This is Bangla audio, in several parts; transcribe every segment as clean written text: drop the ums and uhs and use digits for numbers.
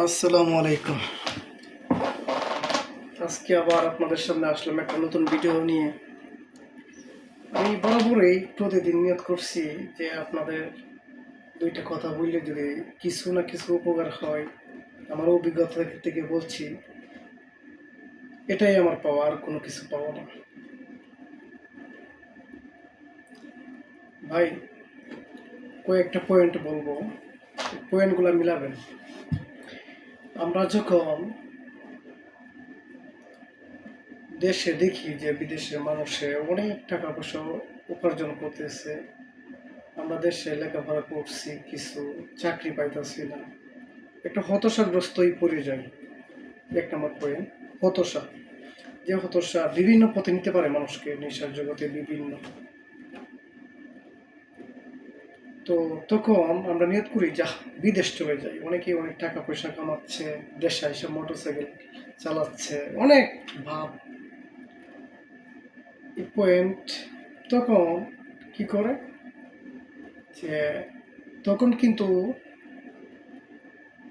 আসসালামু আলাইকুম। আজকে আবার আপনাদের সামনে আসলাম একটা নতুন ভিডিও নিয়ে। আমি বরাবরই প্রতিদিন নিয়ত করছি যে আপনাদের দুইটা কথা বললে যদি কিছু না কিছু উপকার হয়, আমার অভিজ্ঞতা থেকে বলছি, এটাই আমার পাওয়া, আর কোনো কিছু পাওয়া না। ভাই, কয়েকটা পয়েন্ট বলবো, পয়েন্টগুলো মিলাবেন। আমরা যখন দেশে দেখি যে বিদেশের মানুষে অনেক টাকা পয়সা উপার্জন করতেছে, আমরা দেশে লেখাপড়া করছি, কিছু চাকরি পাইতেছি না, একটা হতাশাগ্রস্তই পড়ে যায়। এক নম্বর পয়েন্ট, হতাশা। যে হতাশা বিভিন্ন পথে নিতে পারে মানুষকে, নেশার জগতে বিভিন্ন। তো তখন আমরা নিয়ত করি যা বিদেশ চলে যাই। অনেকেই অনেক টাকা পয়সা কামাচ্ছে, দেশে এসে মোটরসাইকেল চালাচ্ছে, অনেক ভাব। এই পয়েন্ট তখন কি করে যে তখন কিন্তু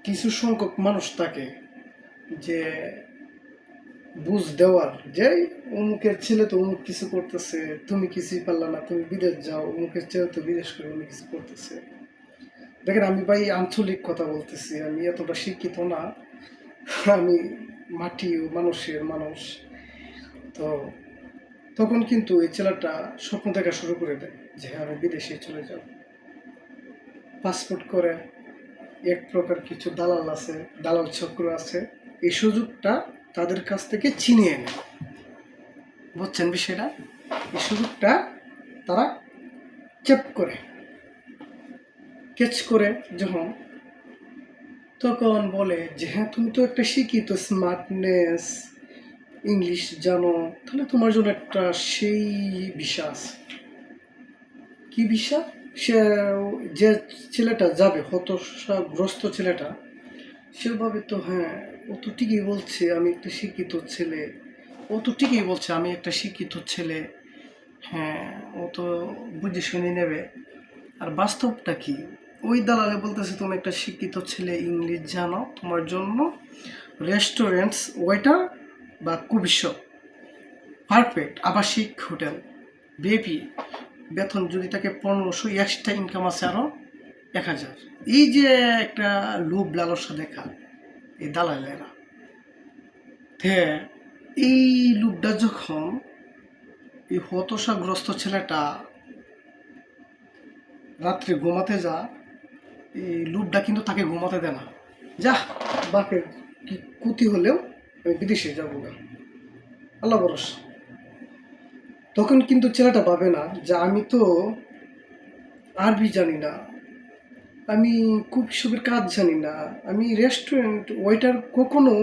কিছু সংখ্যক মানুষ থাকে যে বুঝ দেওয়ার, যে অমুকের ছেলে তো অমুক কিছু করতেছে, তুমি কিছুই পারলা না, তুমি বিদেশ যাও, অমুকের ছেলে তো বিদেশ করে অমুক কিছু করতেছে। দেখেন, আমি ভাই আঞ্চলিক কথা বলতেছি, আমি এতটা শিক্ষিত না, আমি মাটি ও মানুষের মানুষ। তো তখন কিন্তু এই ছেলেটা স্বপ্ন দেখা শুরু করে দেয় যে আমি বিদেশে চলে যাব। পাসপোর্ট করে, এক প্রকার কিছু দালাল আছে, দালাল চক্র আছে, এই সুযোগটা তাদের কাছ থেকে ছিনিয়ে নেয়। বুঝছেন বিষয়টা? এই সুযোগটা তারা চেপ করে, ক্যাচ করে যখন, তখন বলে যে হ্যাঁ, তুমি তো একটা শিক্ষিত, স্মার্টনেস, ইংলিশ জানো, তাহলে তোমার জন্য একটা সেই ভিসা আছে। কি ভিসা? সে, যে ছেলেটা যাবে, হতাশাগ্রস্ত ছেলেটা, সে ভাবে তো হ্যাঁ, ও তো ঠিকই বলছে আমি একটা শিক্ষিত ছেলে, ও তো ঠিকই বলছে আমি একটা শিক্ষিত ছেলে, হ্যাঁ, ও তো বুঝে শুনে নেবে। আর বাস্তবটা কি? ওই দালালে বলতেছে তুমি একটা শিক্ষিত ছেলে, ইংলিশ জানো, তোমার জন্য রেস্টুরেন্টস ওয়েটার বা কুবিশপ, পারফেক্ট আবাসিক হোটেল, বেপি, বেতন যদি তাকে 1500, এক্সট্রা ইনকাম আছে আরও 1000। এই যে একটা লোভ লালসা দেখা এই দালালেরা, হ্যাঁ, এই লোভটা যখন এই হতাশাগ্রস্ত ছেলেটা রাত্রে ঘুমাতে যা, এই লোভটা কিন্তু তাকে ঘুমাতে দেয় না। যা, বাপের কি ক্ষতি হলেও আমি বিদেশে যাবো না, আল্লাহ ভরসা। তখন কিন্তু ছেলেটা ভাবে না যে আমি তো আরবি জানি না, আমি কুক হিসেবের কাজ জানি না, আমি রেস্টুরেন্ট ওয়েটার কখনো,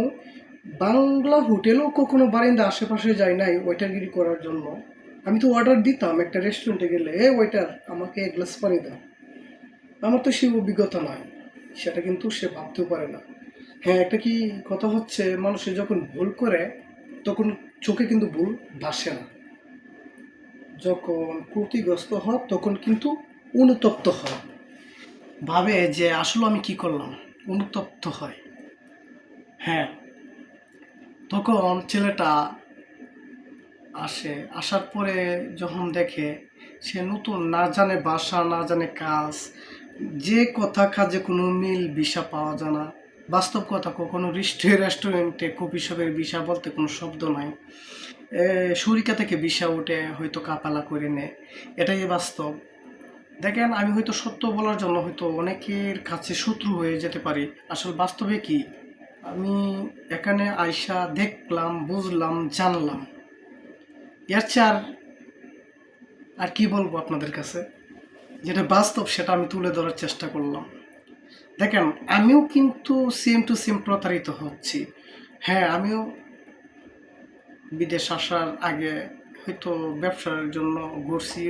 বাংলা হোটেলও কখনো বারিন্দা আশেপাশে যাই নাই ওয়েটারগিরি করার জন্য। আমি তো অর্ডার দিতাম একটা রেস্টুরেন্টে গেলে, এ ওয়েটার আমাকে এক গ্লাস পানি দাও। আমার তো সেই অভিজ্ঞতা নয়, সেটা কিন্তু সে ভাবতেও পারে না। হ্যাঁ, একটা কি কথা হচ্ছে, মানুষে যখন ভুল করে তখন চোখে কিন্তু ভুল ভাসে না, যখন ক্ষতিগ্রস্ত হয় তখন কিন্তু অনুতপ্ত হয়, ভাবে যে আসলে আমি কি করলাম, অনুতপ্ত হয়। হ্যাঁ, তখন ছেলেটা আসে, আসার পরে যখন দেখে সে নতুন, না জানে ভাষা, না জানে কাজ, যে কথা কাজে কোনো মিল ভিসা পাওয়া যায় না। বাস্তব কথা, কখনো রেস্টুরেন্টে কফি শপের ভিসা বলতে কোনো শব্দ নাই, শরিকা থেকে ভিসা উঠে হয়তো কাপালা করে নেয়, এটাই বাস্তব। দেখেন, আমি হয়তো সত্য বলার জন্য হয়তো অনেকের কাছে শত্রু হয়ে যেতে পারি, আসলে বাস্তবে কি, আমি এখানে আইসা দেখলাম, বুঝলাম, জানলাম। এর চেয়ে আর কি বলবো আপনাদের কাছে, যেটা বাস্তব সেটা আমি তুলে ধরার চেষ্টা করলাম। দেখেন, আমিও কিন্তু সেম টু সেম প্রতারিত হচ্ছি। হ্যাঁ, আমিও বিদেশ আসার আগে হয়তো ব্যবসার জন্য ঘুরছি,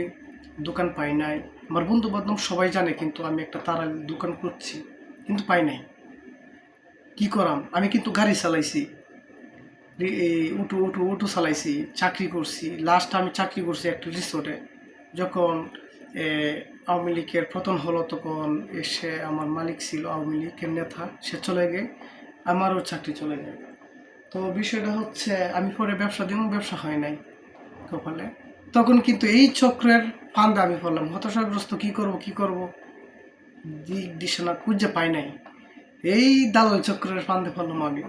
দোকান পাই নাই, আমার বন্ধু বান্ধব সবাই জানে, কিন্তু আমি একটা তারার দোকান করছি, কিন্তু পাই নাই। কি করাম, আমি কিন্তু গাড়ি চালাইছি, উটু চালাইছি, চাকরি করছি। লাস্ট আমি চাকরি করছি একটা রিসোর্টে। যখন এ, আওয়ামী লীগের পতন হলো, তখন এসে আমার মালিক ছিল আওয়ামী লীগের নেতা, সে চলে গিয়ে আমারও চাকরি চলে যায়। তো বিষয়টা হচ্ছে আমি পরে ব্যবসা দিব, ব্যবসা হয় নাই কপালে। তখন কিন্তু এই চক্রের ফান্দে আমি পড়লাম, হতাশাগ্রস্ত, কি করব দিক দিশা খুঁজে পাই নাই। এই দালাল চক্রের ফান্দে পড়লাম আমি।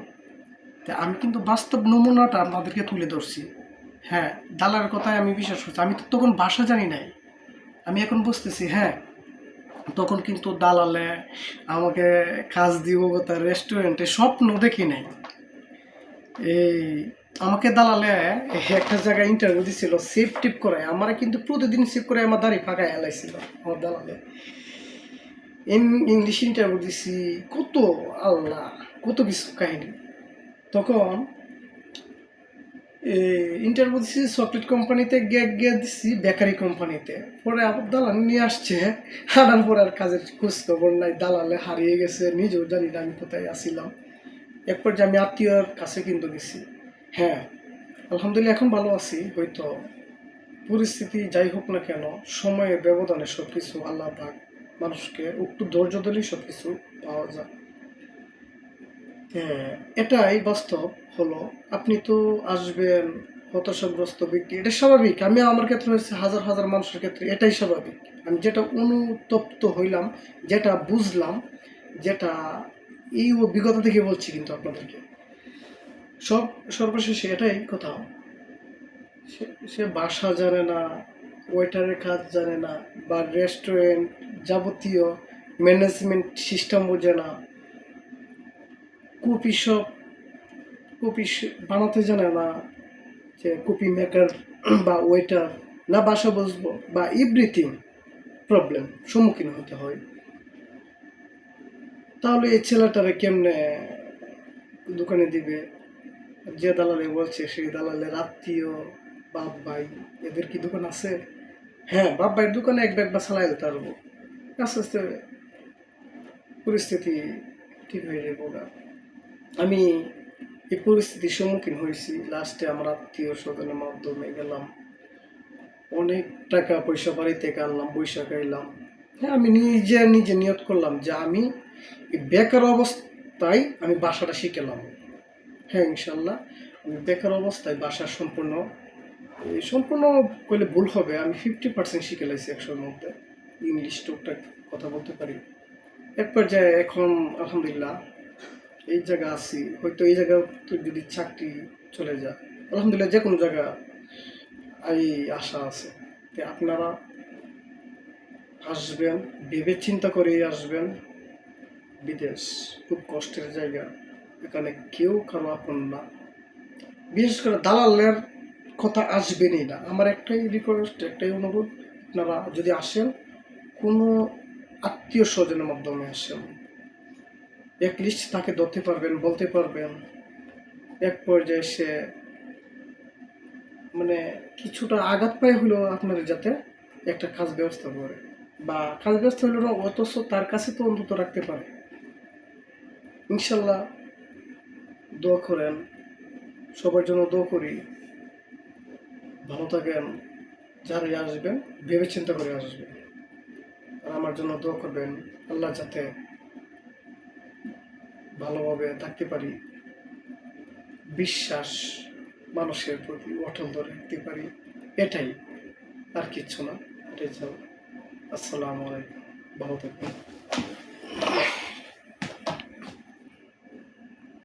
তা আমি কিন্তু বাস্তব নমুনাটা আপনাদেরকে তুলে ধরছি। হ্যাঁ, দালালের কথায় আমি বিশ্বাস করছি। আমি তো তখন ভাষা জানি নাই। আমি এখন বুঝতেছি, হ্যাঁ, তখন কিন্তু দালালে আমাকে কাজ দিব তার রেস্টুরেন্টে স্বপ্ন দেখি নাই। এই আমাকে দালালে একটা জায়গায় ইন্টারভিউ দিছিল, সেভ টিপ করে আমার, কিন্তু প্রতিদিন সেভ করে আমার দাড়ি ফাঁকায় এলাইছিল আমার দালালে। ইংলিশ ইন্টারভিউ দিছি, কত আল্লাহ, কত কিছু কাহিনী। তখন ইন্টারভিউ দিছি চকলেট কোম্পানিতে, গিয়ে দিছি বেকারি কোম্পানিতে। পরে আবার দালাল নিয়ে আসছে, আনার পরে আর কাজের খোঁজ খবর নাই, দালালে হারিয়ে গেছে, নিজেও জানি না আমি কোথায় আসছিলাম। এরপর যে আমি আত্মীয়র কাছে কিন্তু গেছি। হ্যাঁ, আলহামদুলিল্লাহ এখন ভালো আছি। হয়তো পরিস্থিতি যাই হোক না কেন, সময়ের ব্যবধানে সব কিছু আল্লাহ পাক মানুষকে একটু ধৈর্য দিলেই সব কিছু পাওয়া যায়। হ্যাঁ, এটাই বাস্তব হলো। আপনি তো আসবেন হতাশাগ্রস্ত ব্যক্তি, এটা স্বাভাবিক। আমি আমার ক্ষেত্রে হয়েছে, হাজার হাজার মানুষের ক্ষেত্রে এটাই স্বাভাবিক। আমি যেটা অনুতপ্ত হইলাম, যেটা বুঝলাম, যেটা এই অভিজ্ঞতা থেকে বলছি কিন্তু আপনাদেরকে, সর্বশেষে এটাই কথা। সে বাসা জানে না, ওয়েটারের কাজ জানে না, বা রেস্টুরেন্ট যাবতীয় ম্যানেজমেন্ট সিস্টেম বোঝে না, কফি শপ বানাতে জানে না, যে কপি মেকার বা ওয়েটার না বাসা বসবো বা এভরিথিং প্রবলেম সম্মুখীন হতে হয়। তাহলে এই ছেলেটারে কেমনে দোকানে দিবে? যে দালালে বলছে সেই দালালের আত্মীয়, বাপ ভাই, এদের কি দোকান আছে? হ্যাঁ, বাপ ভাইয়ের দোকানে এক ব্যাগ বা চালাই দিতে পারবো, আস্তে আস্তে পরিস্থিতি ঠিক হয়ে যাবো না। আমি এই পরিস্থিতির সম্মুখীন হয়েছি। লাস্টে আমার আত্মীয় স্বজনের মাধ্যমে গেলাম, অনেক টাকা পয়সা বাড়ি থেকে আনলাম, পয়সা খাইলাম। হ্যাঁ, আমি নিজে নিয়ত করলাম যে আমি এই বেকার অবস্থায় আমি বাসাটা শিখেলাম। হ্যাঁ, ইনশাল্লাহ আমি বেকার অবস্থায় বাসা সম্পূর্ণ করলে ভুল হবে, আমি 50% শিখে লাইছি 100-র মধ্যে। ইংলিশ টুকটাক কথা বলতে পারি। এক পর্যায়ে এখন আলহামদুলিল্লাহ এই জায়গা আছি। হয়তো এই জায়গা যদি চাকরি চলে যায়, আলহামদুলিল্লাহ যে কোনো জায়গা এই আশা আছে। আপনারা আসবেন, ভেবে চিন্তা করে আসবেন। বিদেশ খুব কষ্টের জায়গা, এখানে কেউ কারো আপন না। বিশেষ করে দালালের কথা আসবেনই না। আমার একটাই রিকোয়েস্ট, একটাই অনুরোধ, আপনারা যদি আসেন কোনো আত্মীয় স্বজনের মাধ্যমে আসেন, লিস্ট তাকে ধরতে পারবেন, বলতে পারবেন। এক পর্যায়ে সে মানে কিছুটা আঘাত পায় হলেও আপনাদের যাতে একটা কাজ ব্যবস্থা করে, বা কাজ ব্যবস্থা হইল না অথচ তার কাছে তো অন্তত রাখতে পারে। ইনশাল্লাহ দোয়া করেন, সবার জন্য দোয়া করি। ভালো থাকেন, যারাই আসবেন ভেবে চিন্তা করে আসবেন। আর আমার জন্য দোয়া করবেন, আল্লাহ যাতে ভালোভাবে থাকতে পারি, বিশ্বাস মানুষের প্রতি অটল ধরে রাখতে পারি। এটাই, আর কিচ্ছু না। এটাই চাও। আসসালামু আলাইকুম, ভালো থাকবেন।